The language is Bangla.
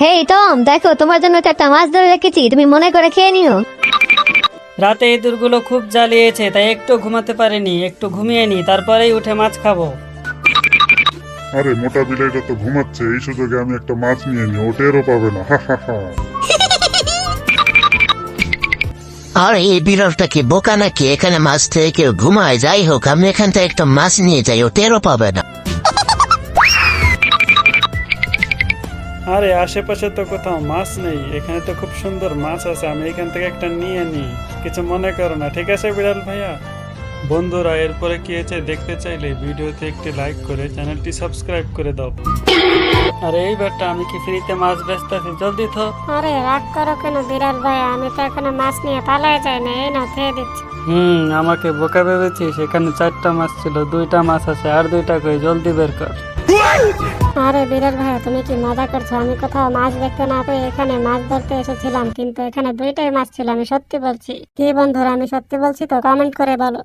হেই টম, দেখো তোমার জন্য তো একটা মাছ ধরে রেখেছি, তুমি মনে করে খেয়ে নিও। রাতে ইঁদুরগুলো খুব জ্বালিয়েছে, তাই একটু ঘুমাতে পারিনি, একটু ঘুমিয়ে নি, তারপরেই উঠে মাছ খাবো। আরে মোটা বিলাইটা তো ঘুমাচ্ছে, এই সুযোগে আমি একটা মাছ নিয়ে নিই, ও টেরও পাবে না। হা হা হা। আর এই বিড়ালটা কি বোকা নাকি? এখানে মাছ থেকে কেউ ঘুমায়? যাই হোক, আমি এখান থেকে একটা মাছ নিয়ে যাই, ও টেরও পাবে না। আরে আশেপাশে তো কোথাও মাছ নেই, এখানে তো খুব সুন্দর মাছ আছে, আমি এখান থেকে একটা নিয়ে নিই, কিছু মনে করো না, ঠিক আছে বিড়াল ভাইয়া? বন্ধুরা, এরপরে কি হয়েছে দেখতে চাইলে ভিডিওতে একটি লাইক করে চ্যানেলটি সাবস্ক্রাইব করে দাও। আরে এই বেটা, আমি কি ফ্রিতে মাছ বেচতেছি? জলদি তো। আরে রাগ করো কেন বিড়াল ভাই, আমি তো এখনো মাছ নিয়ে পালাই যাই না, এই নাও খেয়ে দিচ্ছি। আমাকে বোকা ভেবেছিস? এখানে 4টা মাছ ছিল, 2টা মাছ আছে, আর 2টা কই? জলদি বের কর। আরে বিড়াল ভাই, তুমি কি মজা করছো? আমি কোথাও মাছ দেখতে না পেয়ে এখানে মাছ ধরতে এসেছিলাম, কিন্তু এখানে 2টাই মাছ ছিল, আমি সত্যি বলছি। কি বন্ধুরা, আমি সত্যি বলছি তো? কমেন্ট করে বলো।